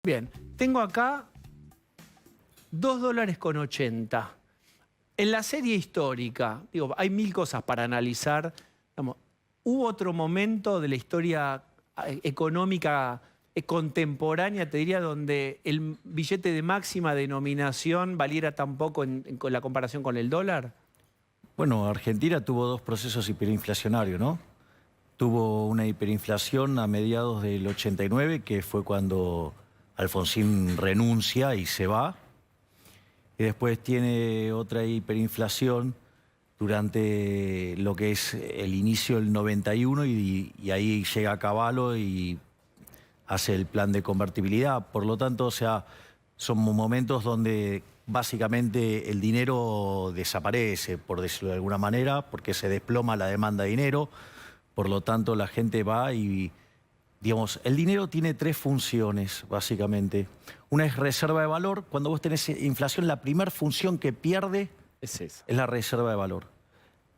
Bien, tengo acá $2,80. En la serie histórica, digo, hay mil cosas para analizar. Digamos, ¿hubo otro momento de la historia económica contemporánea, te diría, donde el billete de máxima denominación valiera tan poco con la comparación con el dólar? Bueno, Argentina tuvo dos procesos hiperinflacionarios, ¿no? Tuvo una hiperinflación a mediados del 89, que fue cuando Alfonsín renuncia y se va. Y después tiene otra hiperinflación durante lo que es el inicio del 91 y ahí llega Cavallo y hace el plan de convertibilidad. Por lo tanto, o sea, son momentos donde básicamente el dinero desaparece, por decirlo de alguna manera, porque se desploma la demanda de dinero. Por lo tanto, la gente va y, digamos, el dinero tiene tres funciones, básicamente. Una es reserva de valor. Cuando vos tenés inflación, la primera función que pierde Es la reserva de valor.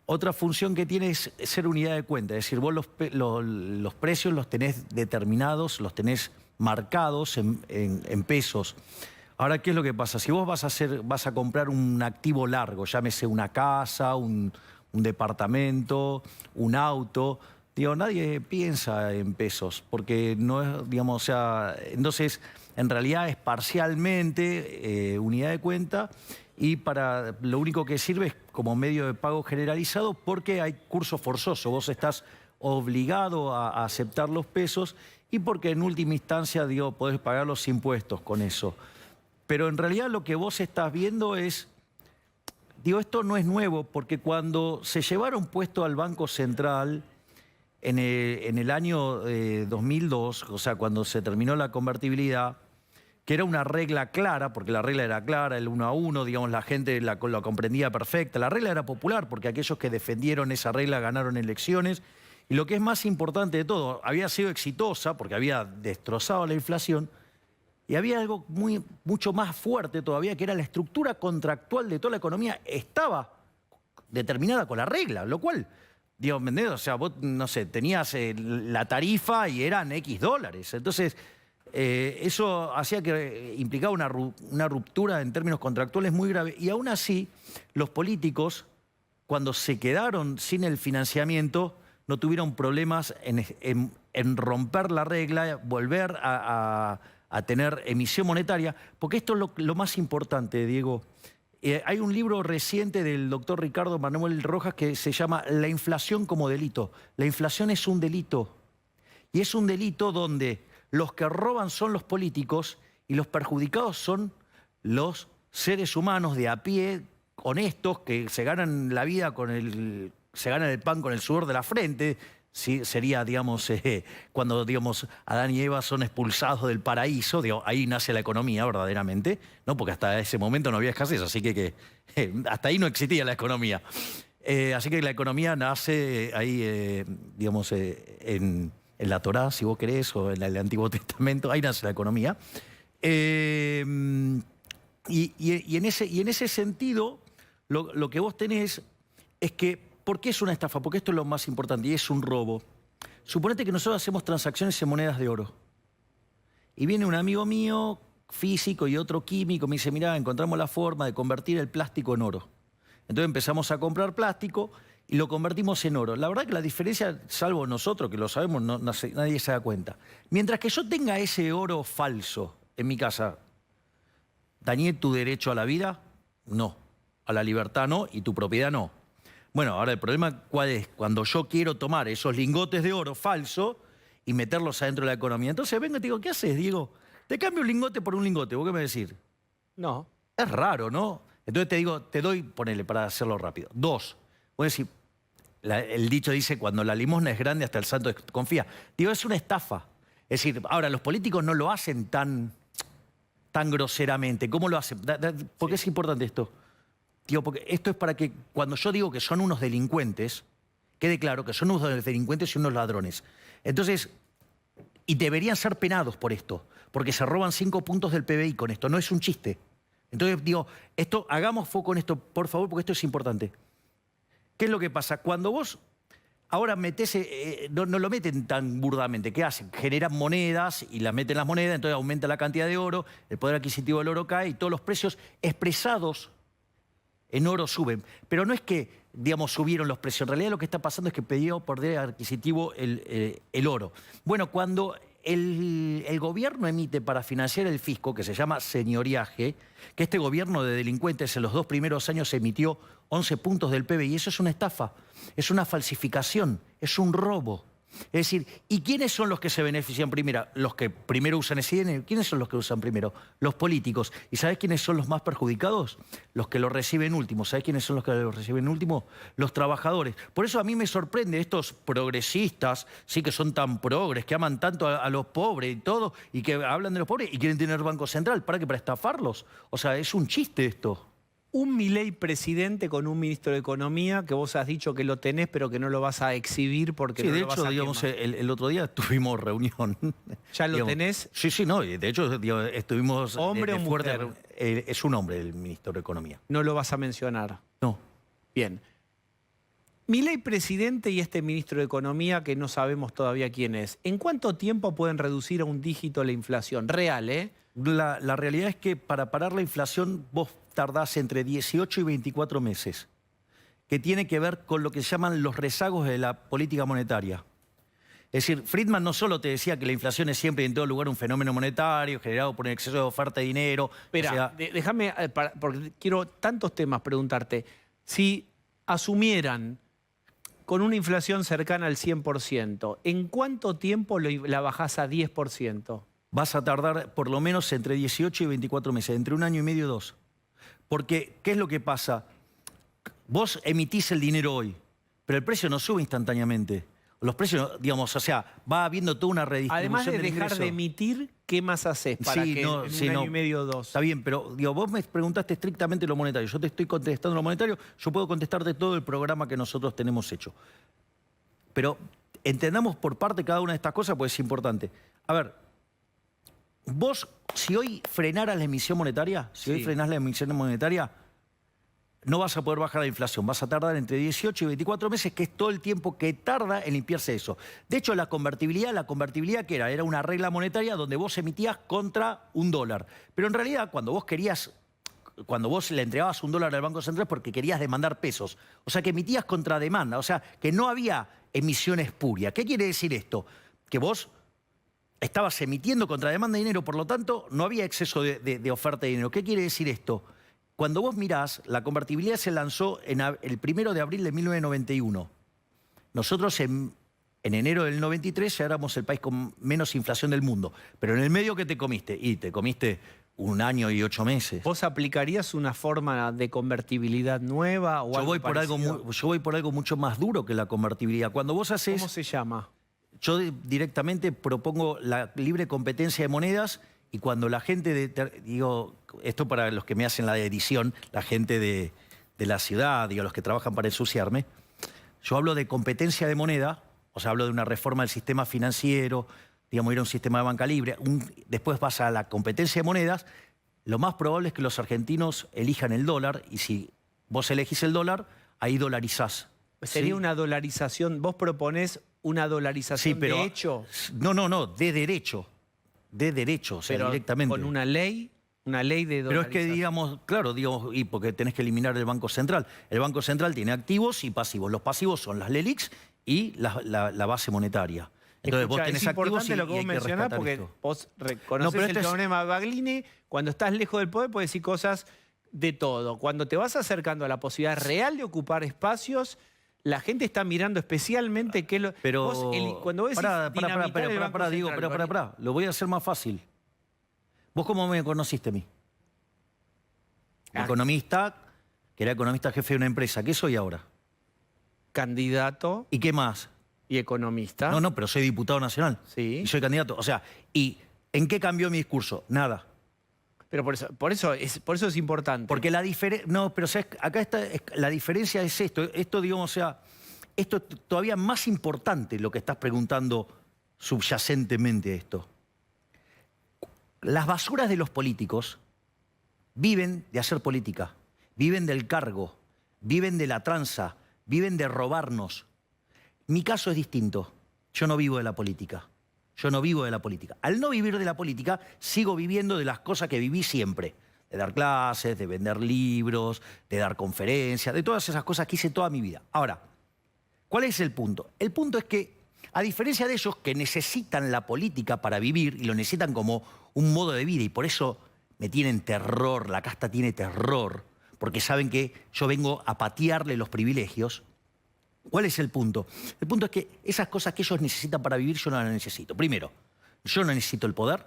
Otra función que tiene es ser unidad de cuenta, es decir, vos los precios los tenés determinados, los tenés marcados en pesos. Ahora, ¿qué es lo que pasa? Si vos vas a comprar un activo largo, llámese una casa, un departamento, un auto, digo, nadie piensa en pesos, porque no es, digamos, o sea, entonces, en realidad es parcialmente unidad de cuenta y para lo único que sirve es como medio de pago generalizado porque hay curso forzoso, vos estás obligado a aceptar los pesos y porque en última instancia, digo, podés pagar los impuestos con eso. Pero en realidad lo que vos estás viendo es, digo, esto no es nuevo, porque cuando se llevaron puesto al Banco Central en el año 2002, o sea, cuando se terminó la convertibilidad, que era una regla clara, porque la regla era clara, el 1 a 1, digamos, la gente la comprendía perfecta. La regla era popular, porque aquellos que defendieron esa regla ganaron elecciones. Y lo que es más importante de todo, había sido exitosa, porque había destrozado la inflación, y había algo mucho más fuerte todavía, que era la estructura contractual de toda la economía, estaba determinada con la regla, lo cual, digo, ¿me entendés? O sea, vos, no sé, tenías la tarifa y eran X dólares. Entonces, eso hacía que implicaba una ruptura en términos contractuales muy grave. Y aún así, los políticos, cuando se quedaron sin el financiamiento, no tuvieron problemas en romper la regla, volver a tener emisión monetaria, porque esto es lo más importante, Diego. Hay un libro reciente del doctor Ricardo Manuel Rojas que se llama La inflación como delito. La inflación es un delito. Y es un delito donde los que roban son los políticos y los perjudicados son los seres humanos de a pie, honestos, que se ganan la vida se ganan el pan con el sudor de la frente. Sí, sería, digamos, cuando, digamos, Adán y Eva son expulsados del paraíso, digo, ahí nace la economía verdaderamente, ¿no? Porque hasta ese momento no había escasez, así que hasta ahí no existía la economía. Así que la economía nace ahí, digamos, en la Torá, si vos querés, o en el Antiguo Testamento, ahí nace la economía. Y en ese sentido, lo que vos tenés es que, ¿por qué es una estafa? Porque esto es lo más importante y es un robo. Suponete que nosotros hacemos transacciones en monedas de oro. Y viene un amigo mío, físico y otro químico, me dice, mirá, encontramos la forma de convertir el plástico en oro. Entonces empezamos a comprar plástico y lo convertimos en oro. La verdad que la diferencia, salvo nosotros que lo sabemos, nadie se da cuenta. Mientras que yo tenga ese oro falso en mi casa, ¿dañé tu derecho a la vida? No. A la libertad no y tu propiedad no. Bueno, ahora el problema, ¿cuál es? Cuando yo quiero tomar esos lingotes de oro falso y meterlos adentro de la economía. Entonces vengo y te digo, ¿qué haces, Diego? Te cambio un lingote por un lingote. ¿Vos qué me decís? No. Es raro, ¿no? Entonces te digo, te doy, ponele, para hacerlo rápido. Dos. Vos decís, el dicho dice, cuando la limosna es grande, hasta el santo confía. Digo, es una estafa. Es decir, ahora, los políticos no lo hacen tan groseramente. ¿Cómo lo hacen? ¿Por qué es importante esto? Digo, porque esto es para que cuando yo digo que son unos delincuentes, quede claro que son unos delincuentes y unos ladrones. Entonces, y deberían ser penados por esto, porque se roban 5 puntos del PBI con esto, no es un chiste. Entonces, digo, hagamos foco en esto, por favor, porque esto es importante. ¿Qué es lo que pasa? Cuando vos ahora no lo meten tan burdamente. ¿Qué hacen? Generan monedas y las meten las monedas, entonces aumenta la cantidad de oro, el poder adquisitivo del oro cae y todos los precios expresados en oro suben. Pero no es que, digamos, subieron los precios. En realidad lo que está pasando es que perdió poder adquisitivo el oro. Bueno, cuando el gobierno emite para financiar el fisco, que se llama señoriaje, que este gobierno de delincuentes en los 2 primeros años emitió 11 puntos del PBI, eso es una estafa, es una falsificación, es un robo. Es decir, ¿y quiénes son los que se benefician primero? Los que primero usan ese dinero. ¿Quiénes son los que usan primero? Los políticos. ¿Y sabés quiénes son los más perjudicados? Los que lo reciben último. ¿Sabés quiénes son los que lo reciben último? Los trabajadores. Por eso a mí me sorprende estos progresistas, sí, que son tan progres, que aman tanto a los pobres y todo, y que hablan de los pobres y quieren tener Banco Central. ¿Para qué? Para estafarlos. O sea, es un chiste esto. Un Milei presidente con un ministro de Economía que vos has dicho que lo tenés, pero que no lo vas a exhibir porque Sí, no de lo vas hecho, a digamos, quemar. el otro día tuvimos reunión. ¿Ya lo Digamos, tenés? Sí, sí, no, y de hecho digamos, estuvimos... ¿Hombre o fuerte mujer? Es un hombre el ministro de Economía. No lo vas a mencionar. No. Bien. Milei presidente y este ministro de Economía que no sabemos todavía quién es. ¿En cuánto tiempo pueden reducir a un dígito la inflación? Real, ¿eh? La realidad es que para parar la inflación vos tardás entre 18 y 24 meses, que tiene que ver con lo que se llaman los rezagos de la política monetaria. Es decir, Friedman no solo te decía que la inflación es siempre y en todo lugar un fenómeno monetario generado por un exceso de oferta de dinero. Espera, déjame, porque quiero tantos temas preguntarte. Si asumieran con una inflación cercana al 100%, ¿en cuánto tiempo la bajás a 10%? Vas a tardar por lo menos entre 18 y 24 meses, entre 1 año y medio y 2. Porque, ¿qué es lo que pasa? Vos emitís el dinero hoy, pero el precio no sube instantáneamente. Los precios, digamos, o sea, va habiendo toda una redistribución. Además de del dejar ingreso. de emitir, ¿qué más haces para Sí, que no, en sí, un año no. y medio o 2? Está bien, pero digo, vos me preguntaste estrictamente lo monetario. Yo te estoy contestando lo monetario. Yo puedo contestarte todo el programa que nosotros tenemos hecho. Pero entendamos por parte cada una de estas cosas, pues es importante. A ver, vos, si hoy frenaras la emisión monetaria, hoy frenás la emisión monetaria, no vas a poder bajar la inflación. Vas a tardar entre 18 y 24 meses, que es todo el tiempo que tarda en limpiarse eso. De hecho, la convertibilidad ¿qué era? Era una regla monetaria donde vos emitías contra $1. Pero en realidad, cuando vos le entregabas $1 al Banco Central porque querías demandar pesos. O sea, que emitías contra demanda. O sea, que no había emisión espuria. ¿Qué quiere decir esto? Que vos estabas emitiendo contra demanda de dinero, por lo tanto, no había exceso de oferta de dinero. ¿Qué quiere decir esto? Cuando vos mirás, la convertibilidad se lanzó el 1 de abril de 1991. Nosotros en enero del 93 ya éramos el país con menos inflación del mundo. Pero en el medio, ¿qué te comiste? Y te comiste 1 año y 8 meses. ¿Vos aplicarías una forma de convertibilidad nueva o Yo voy por algo mucho más duro que la convertibilidad. Cuando vos haces... ¿Cómo se llama? Yo directamente propongo la libre competencia de monedas y cuando la gente, digo, esto para los que me hacen la edición, la gente de la ciudad, digo, los que trabajan para ensuciarme, yo hablo de competencia de moneda, o sea, hablo de una reforma del sistema financiero, digamos, ir a un sistema de banca libre, después vas a la competencia de monedas, lo más probable es que los argentinos elijan el dólar y si vos elegís el dólar, ahí dolarizás. Sería ¿sí? una dolarización, vos proponés una dolarización de hecho. No, de derecho. De derecho, o sea, Pero directamente. con una ley de dolarización. Pero es que, digamos, claro, y porque tenés que eliminar el Banco Central. El Banco Central tiene activos y pasivos. Los pasivos son las LELIQs y la base monetaria. Entonces Escuchá, vos tenés es activos importante y lo que hay vos que mencionás rescatar porque esto. vos reconoces el teorema Baglini. Cuando estás lejos del poder puedes decir cosas de todo. Cuando te vas acercando a la posibilidad real de ocupar espacios, la gente está mirando especialmente qué lo... Pero... cuando vos decís dinamitar el Banco Central, pará. Lo voy a hacer más fácil. ¿Vos cómo me conociste a mí? Economista, que era economista jefe de una empresa. ¿Qué soy ahora? Candidato ¿Y qué más? y economista. No, pero soy diputado nacional. Sí. Y soy candidato. O sea, ¿y en qué cambió mi discurso? Nada. Pero por eso es importante. Porque la diferencia... No, pero ¿sabes? Acá está, la diferencia es esto. Esto, digamos, o sea, esto es todavía más importante lo que estás preguntando subyacentemente a esto. Las basuras de los políticos viven de hacer política, viven del cargo, viven de la tranza, viven de robarnos. Mi caso es distinto. Yo no vivo de la política. Yo no vivo de la política. Al no vivir de la política, sigo viviendo de las cosas que viví siempre. De dar clases, de vender libros, de dar conferencias, de todas esas cosas que hice toda mi vida. Ahora, ¿cuál es el punto? El punto es que, a diferencia de ellos que necesitan la política para vivir y lo necesitan como un modo de vida y por eso me tienen terror, la casta tiene terror, porque saben que yo vengo a patearle los privilegios. ¿Cuál es el punto? El punto es que esas cosas que ellos necesitan para vivir yo no las necesito. Primero, yo no necesito el poder.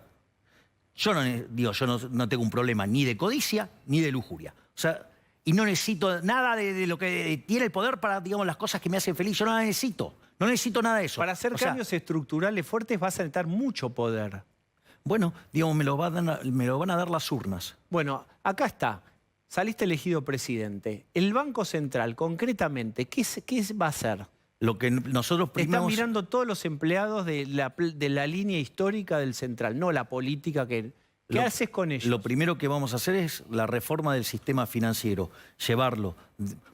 Yo no tengo un problema ni de codicia ni de lujuria. O sea, y no necesito nada de lo que tiene el poder para, digamos, las cosas que me hacen feliz. Yo no las necesito. No necesito nada de eso. Para hacer cambios estructurales fuertes vas a necesitar mucho poder. Bueno, digamos, me lo van a dar las urnas. Bueno, acá está. Saliste elegido presidente. El Banco Central, concretamente, ¿qué va a hacer? Lo que nosotros primero... Están mirando todos los empleados de la línea histórica del Central, no la política que... ¿Qué haces con ellos? Lo primero que vamos a hacer es la reforma del sistema financiero, llevarlo.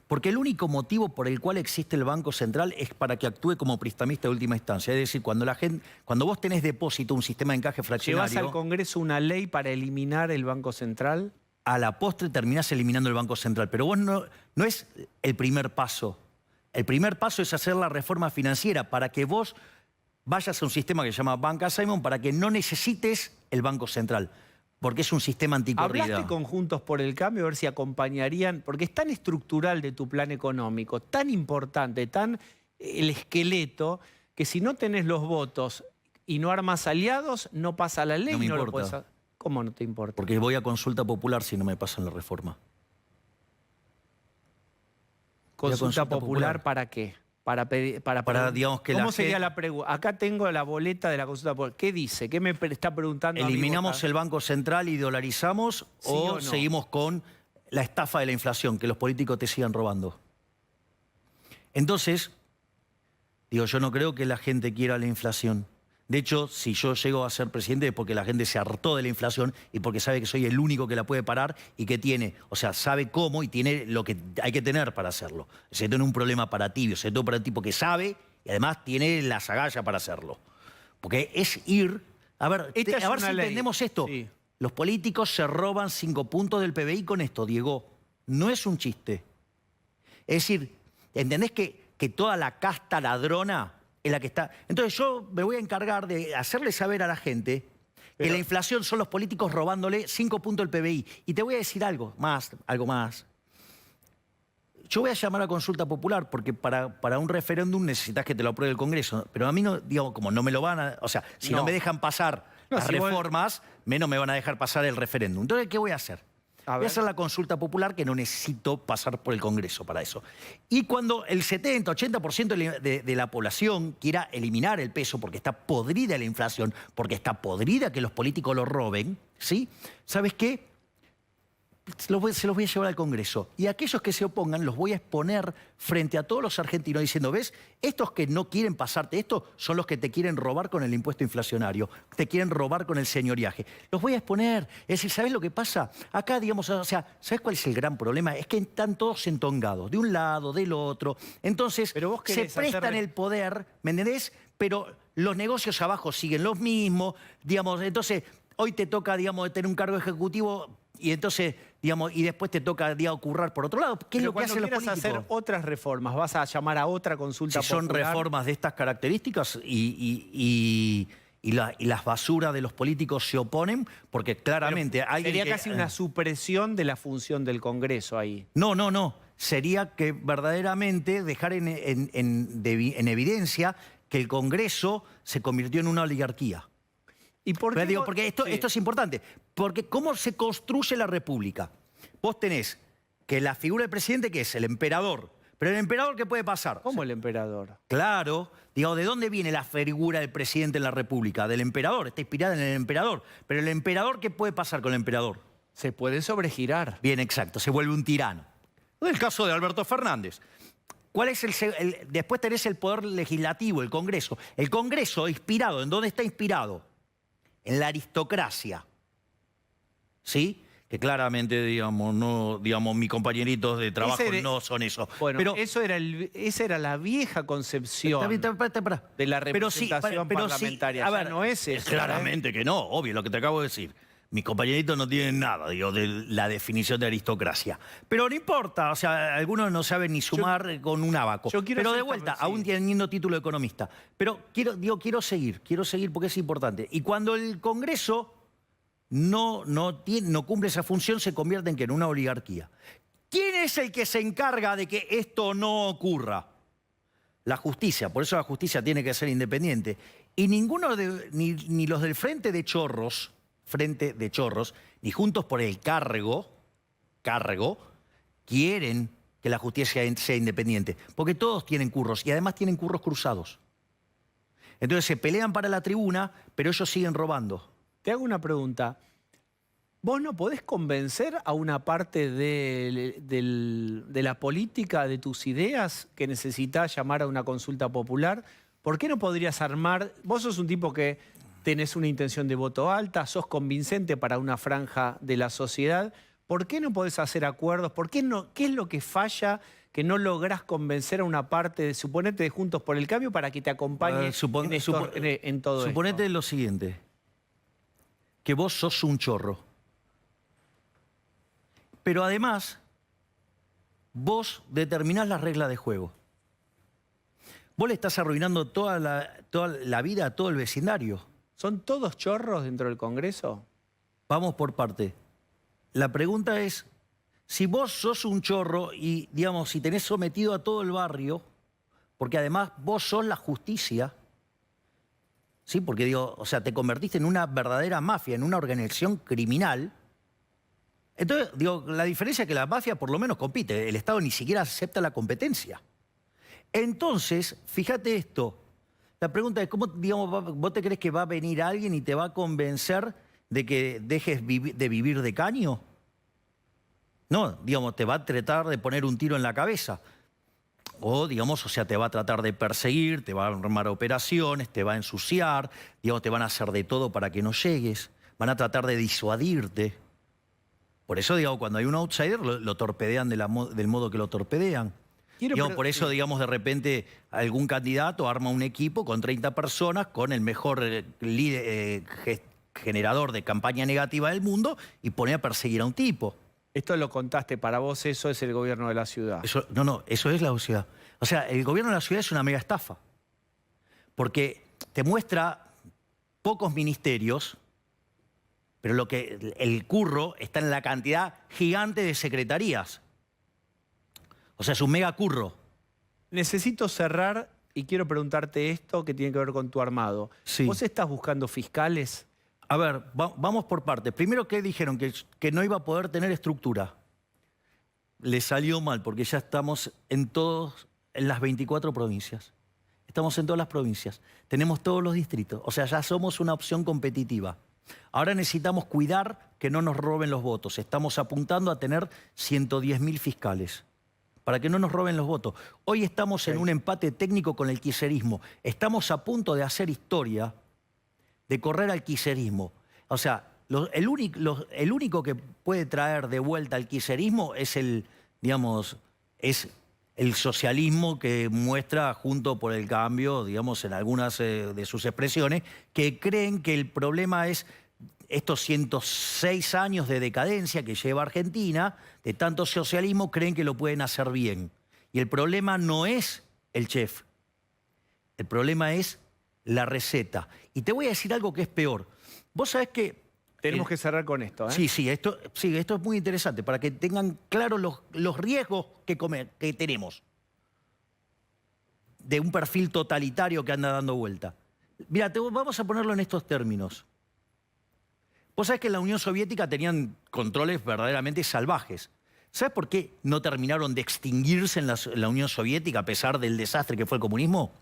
Porque el único motivo por el cual existe el Banco Central es para que actúe como prestamista de última instancia. Es decir, cuando vos tenés depósito, un sistema de encaje fraccionario... ¿Llevas al Congreso una ley para eliminar el Banco Central? A la postre terminás eliminando el Banco Central. Pero vos no es el primer paso. El primer paso es hacer la reforma financiera para que vos vayas a un sistema que se llama Banca Simon para que no necesites el Banco Central, porque es un sistema anticorrida. ¿Hablaste con Juntos por el Cambio a ver si acompañarían? Porque es tan estructural de tu plan económico, tan importante, tan el esqueleto, que si no tenés los votos y no armas aliados, no pasa la ley. No me no importa. Lo podés... ¿Cómo no te importa? Porque voy a consulta popular si no me pasan la reforma. ¿Consulta popular para qué? Para digamos que ¿Cómo sería la pregunta? Acá tengo la boleta de la consulta popular. ¿Qué dice? ¿Qué me está preguntando? ¿Eliminamos el Banco Central y dolarizamos o no? seguimos con la estafa de la inflación, que los políticos te sigan robando? Entonces, yo no creo que la gente quiera la inflación. De hecho, si yo llego a ser presidente es porque la gente se hartó de la inflación y porque sabe que soy el único que la puede parar y que tiene, o sea, sabe cómo y tiene lo que hay que tener para hacerlo. Se tiene un problema para tibio, se tiene para el tipo que sabe y además tiene las agallas para hacerlo. Porque es ir... A ver, si entendemos esto. Sí. Los políticos se roban 5 puntos del PBI con esto, Diego. No es un chiste. Es decir, ¿entendés que toda la casta ladrona es la que está? Entonces yo me voy a encargar de hacerle saber a la gente que la inflación son los políticos robándole 5 puntos del PBI. Y te voy a decir algo más. Yo voy a llamar a consulta popular porque para un referéndum necesitas que te lo apruebe el Congreso. Pero a mí no, digamos, como no me lo van a... O sea, si no me dejan pasar las reformas, menos me van a dejar pasar el referéndum. Entonces, ¿qué voy a hacer? Voy a hacer la consulta popular, que no necesito pasar por el Congreso para eso. Y cuando el 70, 80% de la población quiera eliminar el peso porque está podrida la inflación, porque está podrida que los políticos lo roben, ¿sí? ¿Sabes qué? Se los voy a llevar al Congreso. Y aquellos que se opongan los voy a exponer frente a todos los argentinos diciendo, ¿ves? Estos que no quieren pasarte esto son los que te quieren robar con el impuesto inflacionario, te quieren robar con el señoriaje. Los voy a exponer. Es decir, ¿sabes lo que pasa? Acá, digamos, o sea, ¿sabes cuál es el gran problema? Es que están todos entongados, de un lado, del otro. Entonces, se prestan el poder, ¿me entendés? Pero los negocios abajo siguen los mismos, digamos, entonces... Hoy te toca, digamos, tener un cargo ejecutivo y entonces, digamos, y después te toca, digamos, currar por otro lado. ¿Qué es lo que hacen los políticos? Hacer otras reformas, vas a llamar a otra consulta popular. Si son reformas de estas características y las basuras de los políticos se oponen, porque claramente... Sería casi una supresión de la función del Congreso ahí. No. Sería que verdaderamente dejar en evidencia que el Congreso se convirtió en una oligarquía. ¿Y por qué? Porque esto es importante. Porque ¿cómo se construye la república? Vos tenés que la figura del presidente, que es el emperador. Pero el emperador, ¿qué puede pasar? ¿Cómo el emperador? Claro. Digo, ¿de dónde viene la figura del presidente en la república? Del emperador. Está inspirada en el emperador. Pero el emperador, ¿qué puede pasar con el emperador? Se puede sobregirar. Bien, exacto. Se vuelve un tirano. El caso de Alberto Fernández. ¿Cuál es después tenés el poder legislativo, el Congreso. El Congreso, inspirado, ¿en dónde está inspirado? En la aristocracia, ¿sí? que claramente, digamos, no, digamos, mis compañeritos de trabajo no son eso. Bueno, pero, esa era la vieja concepción de la representación parlamentaria. A ver, no es eso. Claramente que no, obvio, lo que te acabo de decir. Mis compañeritos no tienen nada, digo, de la definición de aristocracia. Pero no importa, o sea, algunos no saben ni sumar con un abaco. Pero de vuelta, aún teniendo título de economista. Pero quiero seguir porque es importante. Y cuando el Congreso no cumple esa función, se convierte en una oligarquía. ¿Quién es el que se encarga de que esto no ocurra? La justicia. Por eso la justicia tiene que ser independiente. Y ninguno ni los del Frente de Chorros, ni Juntos por el Cargo, quieren que la justicia sea independiente. Porque todos tienen curros y además tienen curros cruzados. Entonces se pelean para la tribuna, pero ellos siguen robando. Te hago una pregunta. ¿Vos no podés convencer a una parte de la política, de tus ideas, que necesitas llamar a una consulta popular? ¿Por qué no podrías armar? Vos sos un tipo que tenés una intención de voto alta, sos convincente para una franja de la sociedad. ¿Por qué no podés hacer acuerdos? ¿Por qué no? ¿Qué es lo que falla que no lográs convencer a una parte, suponete, de Juntos por el Cambio para que te acompañe en todo esto? Suponete lo siguiente, que vos sos un chorro. Pero además, vos determinás las reglas de juego. Vos le estás arruinando toda la vida a todo el vecindario. ¿Son todos chorros dentro del Congreso? Vamos por parte. La pregunta es, si vos sos un chorro y, digamos, si tenés sometido a todo el barrio, porque además vos sos la justicia, ¿sí? Porque, digo, o sea, te convertiste en una verdadera mafia, en una organización criminal. Entonces, digo, la diferencia es que la mafia por lo menos compite. El Estado ni siquiera acepta la competencia. Entonces, fíjate esto. La pregunta es, ¿cómo, digamos, vos te crees que va a venir alguien y te va a convencer de que dejes de vivir de caño? No, digamos, te va a tratar de poner un tiro en la cabeza. O, digamos, o sea, te va a tratar de perseguir, te va a armar operaciones, te va a ensuciar, digamos, te van a hacer de todo para que no llegues, van a tratar de disuadirte. Por eso, digamos, cuando hay un outsider, lo torpedean del modo que lo torpedean. Digamos, por eso, digamos, de repente algún candidato arma un equipo con 30 personas, con el mejor generador de campaña negativa del mundo y pone a perseguir a un tipo. Esto lo contaste, para vos eso es el gobierno de la ciudad. No, eso es la ciudad. O sea, el gobierno de la ciudad es una mega estafa. Porque te muestra pocos ministerios, pero el curro está en la cantidad gigante de secretarías. O sea, es un mega curro. Necesito cerrar y quiero preguntarte esto que tiene que ver con tu armado. Sí. ¿Vos estás buscando fiscales? A ver, vamos por partes. Primero, ¿qué dijeron? Que no iba a poder tener estructura. Le salió mal, porque ya estamos en las 24 provincias. Estamos en todas las provincias. Tenemos todos los distritos. O sea, ya somos una opción competitiva. Ahora necesitamos cuidar que no nos roben los votos. Estamos apuntando a tener 110.000 fiscales para que no nos roben los votos. Hoy estamos en un empate técnico con el kirchnerismo. Estamos a punto de hacer historia, de correr al kirchnerismo. O sea, el único que puede traer de vuelta al kirchnerismo es el socialismo que muestra Juntos por el Cambio, digamos, en algunas de sus expresiones, que creen que el problema es estos 106 años de decadencia que lleva Argentina, de tanto socialismo, creen que lo pueden hacer bien. Y el problema no es el chef, el problema es la receta. Y te voy a decir algo que es peor. Vos sabés que... Tenemos que cerrar con esto, ¿eh? Sí, esto es muy interesante, para que tengan claros los riesgos que tenemos de un perfil totalitario que anda dando vuelta. Mira, vamos a ponerlo en estos términos. Vos sabés que en la Unión Soviética tenían controles verdaderamente salvajes. ¿Sabés por qué no terminaron de extinguirse en la Unión Soviética a pesar del desastre que fue el comunismo?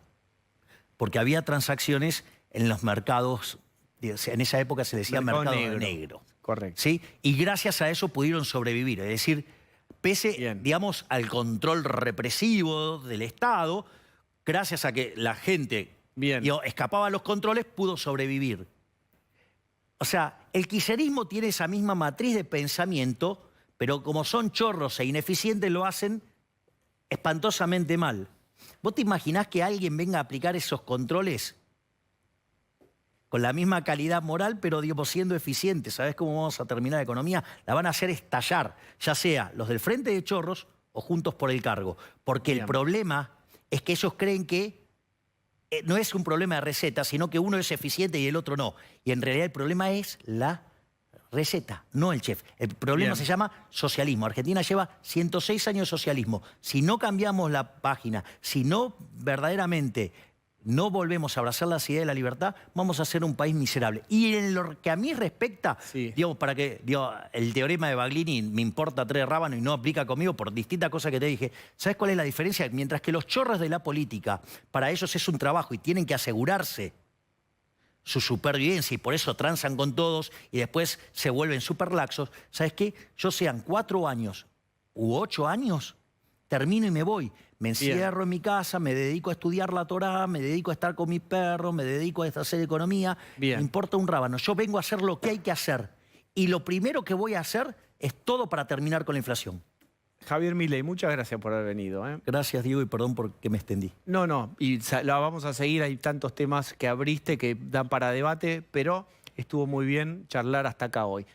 Porque había transacciones en los mercados, en esa época se decía mercado negro. Correcto. ¿Sí? Y gracias a eso pudieron sobrevivir. Es decir, pese, digamos, al control represivo del Estado, gracias a que la gente escapaba a los controles, pudo sobrevivir. O sea, el kirchnerismo tiene esa misma matriz de pensamiento, pero como son chorros e ineficientes, lo hacen espantosamente mal. ¿Vos te imaginás que alguien venga a aplicar esos controles con la misma calidad moral, pero digamos, siendo eficientes? ¿Sabés cómo vamos a terminar la economía? La van a hacer estallar, ya sea los del Frente de Chorros o Juntos por el Cargo. Porque Bien. el problema es que ellos creen que no es un problema de receta, sino que uno es eficiente y el otro no. Y en realidad el problema es la receta, no el chef. El problema Bien. se llama socialismo. Argentina lleva 106 años de socialismo. Si no cambiamos la página, si no verdaderamente no volvemos a abrazar la idea de la libertad, vamos a ser un país miserable. Y en lo que a mí respecta, Sí. digamos, para que el teorema de Baglini me importa 3 rábanos y no aplica conmigo por distintas cosas que te dije, ¿sabes cuál es la diferencia? Mientras que los chorros de la política, para ellos es un trabajo y tienen que asegurarse su supervivencia y por eso transan con todos y después se vuelven súper laxos, ¿sabes qué? Yo sean 4 años u 8 años, termino y me voy. Me encierro en mi casa, me dedico a estudiar la Torá, me dedico a estar con mis perros, me dedico a hacer economía. Bien. Me importa un rábano. Yo vengo a hacer lo que hay que hacer. Y lo primero que voy a hacer es todo para terminar con la inflación. Javier Milei, muchas gracias por haber venido. Gracias, Diego, y perdón porque me extendí. No, y la vamos a seguir. Hay tantos temas que abriste que dan para debate, pero estuvo muy bien charlar hasta acá hoy.